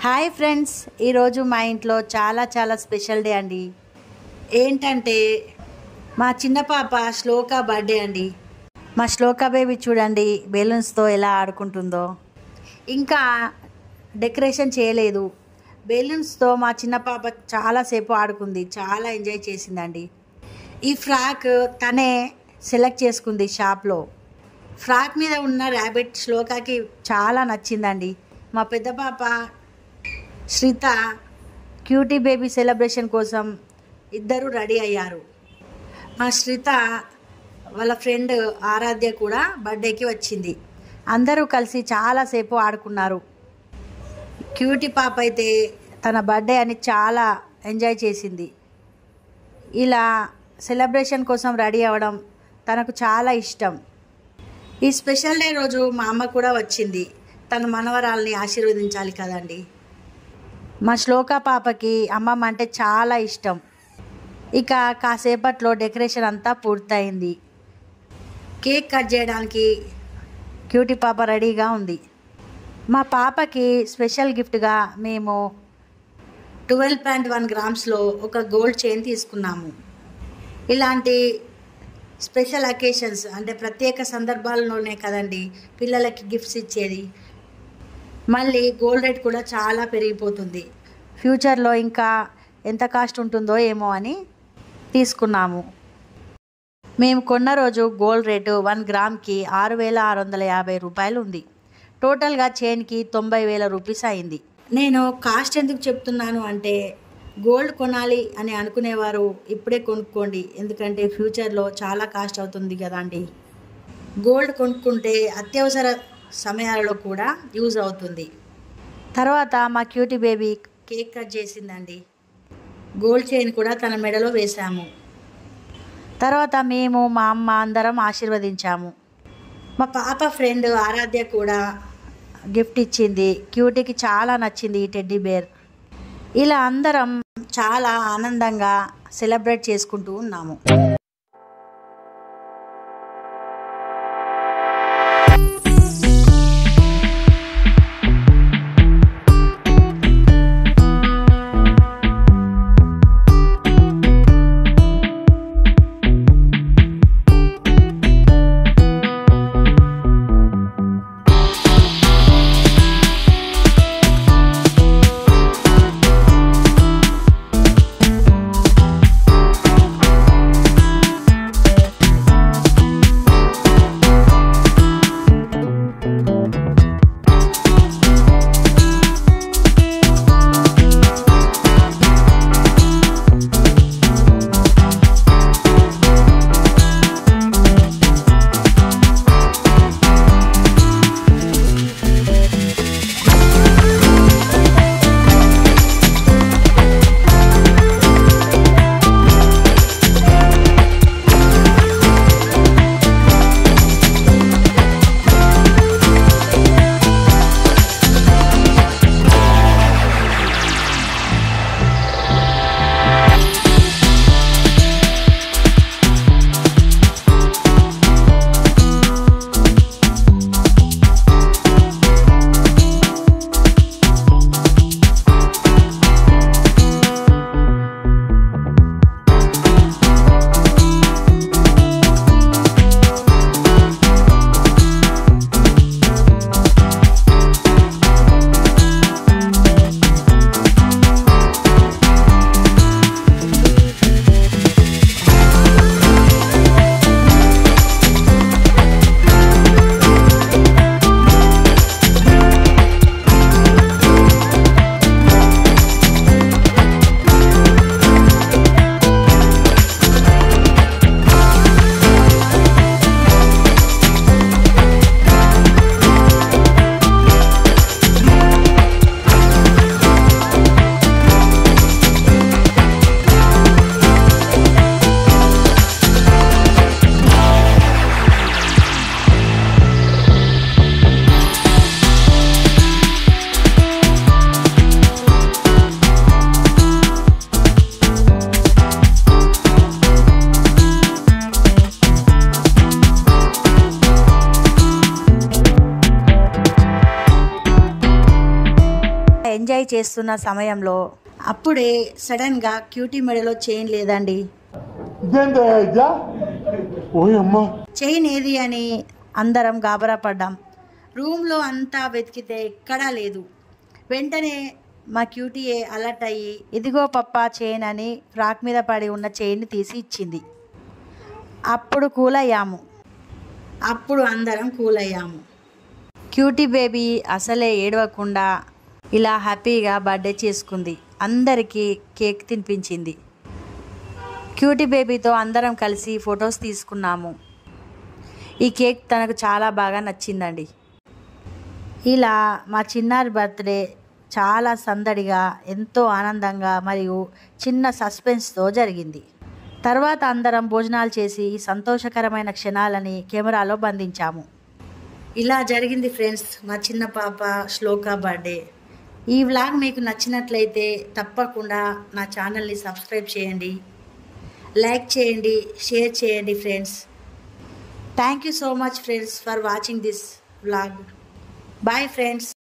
Hi friends, ఈరోజు మా ఇంట్లో చాలా స్పెషల్ డే అండి. ఏంటంటే మా చిన్న పాప శ్లోక బర్త్డే అండి. మా శ్లోక బేబీ చూడండి బెలూన్స్తో ఎలా ఆడుకుంటుందో. ఇంకా డెకరేషన్ చేయలేదు. బెలూన్స్తో మా చిన్న పాప చాలాసేపు ఆడుకుంది, చాలా ఎంజాయ్ చేసిందండి. ఈ ఫ్రాక్ తనే సెలెక్ట్ చేసుకుంది షాప్లో. ఫ్రాక్ మీద ఉన్న ర్యాబిట్ శ్లోకకి చాలా నచ్చిందండి. మా పెద్ద పాప శ్రిత క్యూటీ బేబీ సెలబ్రేషన్ కోసం ఇద్దరు రెడీ అయ్యారు. మా శ్రిత వాళ్ళ ఫ్రెండ్ ఆరాధ్య కూడా బర్త్డేకి వచ్చింది. అందరూ కలిసి చాలాసేపు ఆడుకున్నారు. క్యూటీ పాప అయితే తన బర్త్డే అని చాలా ఎంజాయ్ చేసింది. ఇలా సెలబ్రేషన్ కోసం రెడీ అవ్వడం తనకు చాలా ఇష్టం. ఈ స్పెషల్ డే రోజు మా అమ్మ కూడా వచ్చింది. తన మనవరాల్ని ఆశీర్వదించాలి కదండి. మా శ్లోక పాపకి అమ్మమ్మ అంటే చాలా ఇష్టం. ఇక కాసేపట్లో డెకరేషన్ అంతా పూర్తయింది. కేక్ కట్ చేయడానికి క్యూటీ పాప రెడీగా ఉంది. మా పాపకి స్పెషల్ గిఫ్ట్గా మేము 12.1 గ్రామ్స్లో ఒక గోల్డ్ చైన్ తీసుకున్నాము. ఇలాంటి స్పెషల్ అకేషన్స్ అంటే ప్రత్యేక సందర్భాల్లోనే కదండి పిల్లలకి గిఫ్ట్స్ ఇచ్చేది. మళ్ళీ గోల్డ్ రేట్ కూడా చాలా పెరిగిపోతుంది. ఫ్యూచర్లో ఇంకా ఎంత కాస్ట్ ఉంటుందో ఏమో అని తీసుకున్నాము. మేము కొన్న రోజు గోల్డ్ రేటు 1 గ్రామ్కి 6,650 రూపాయలు ఉంది. టోటల్గా చైన్కి 90,000 రూపీస్ అయింది. నేను కాస్ట్ ఎందుకు చెప్తున్నాను అంటే గోల్డ్ కొనాలి అని అనుకునేవారు ఇప్పుడే కొనుక్కోండి, ఎందుకంటే ఫ్యూచర్లో చాలా కాస్ట్ అవుతుంది కదండి. గోల్డ్ కొనుక్కుంటే అత్యవసర సమయాలలో కూడా యూజ్ అవుతుంది. తర్వాత మా క్యూటీ బేబీ కేక్ కట్ చేసిందండి. గోల్డ్ చైన్ కూడా తన మెడలో వేశాము. తర్వాత మేము మా అమ్మ అందరం ఆశీర్వదించాము. మా పాప ఫ్రెండ్ ఆరాధ్య కూడా గిఫ్ట్ ఇచ్చింది. క్యూటీకి చాలా నచ్చింది ఈ టెడ్డీ బేర్. ఇలా అందరం చాలా ఆనందంగా సెలబ్రేట్ చేసుకుంటూ ఉన్నాము. ఎంజాయ్ చేస్తున్న సమయంలో అప్పుడే సడన్గా క్యూటీ మెడలో చైన్ లేదండి. చైన్ ఏది అని అందరం గాబరా పడ్డాం. రూమ్లో అంతా వెతికితే ఎక్కడా లేదు. వెంటనే మా క్యూటీయే అలర్ట్ అయ్యి ఇదిగో పప్పా చైన్ అని ఫ్రాక్ మీద పడి ఉన్న చైన్ని తీసి ఇచ్చింది. అప్పుడు అందరం కూల్ అయ్యాము. క్యూటీ బేబీ అసలే ఏడవకుండా ఇలా హ్యాపీగా బర్త్డే చేసుకుంది. అందరికీ కేక్ తినిపించింది. క్యూటీ బేబీతో అందరం కలిసి ఫొటోస్ తీసుకున్నాము. ఈ కేక్ తనకు చాలా బాగా నచ్చిందండి. ఇలా మా చిన్నారి బర్త్డే చాలా సందడిగా, ఎంతో ఆనందంగా మరియు చిన్న సస్పెన్స్తో జరిగింది. తర్వాత అందరం భోజనాలు చేసి ఈ సంతోషకరమైన క్షణాలని కెమెరాలో బంధించాము. ఇలా జరిగింది ఫ్రెండ్స్ మా చిన్న పాప శ్లోక బర్త్డే. ఈ వ్లాగ్ మీకు నచ్చినట్లయితే తప్పకుండా నా ఛానల్ని సబ్స్క్రైబ్ చేయండి, లైక్ చేయండి, షేర్ చేయండి friends. Thank you so much friends for watching this vlog. Bye friends.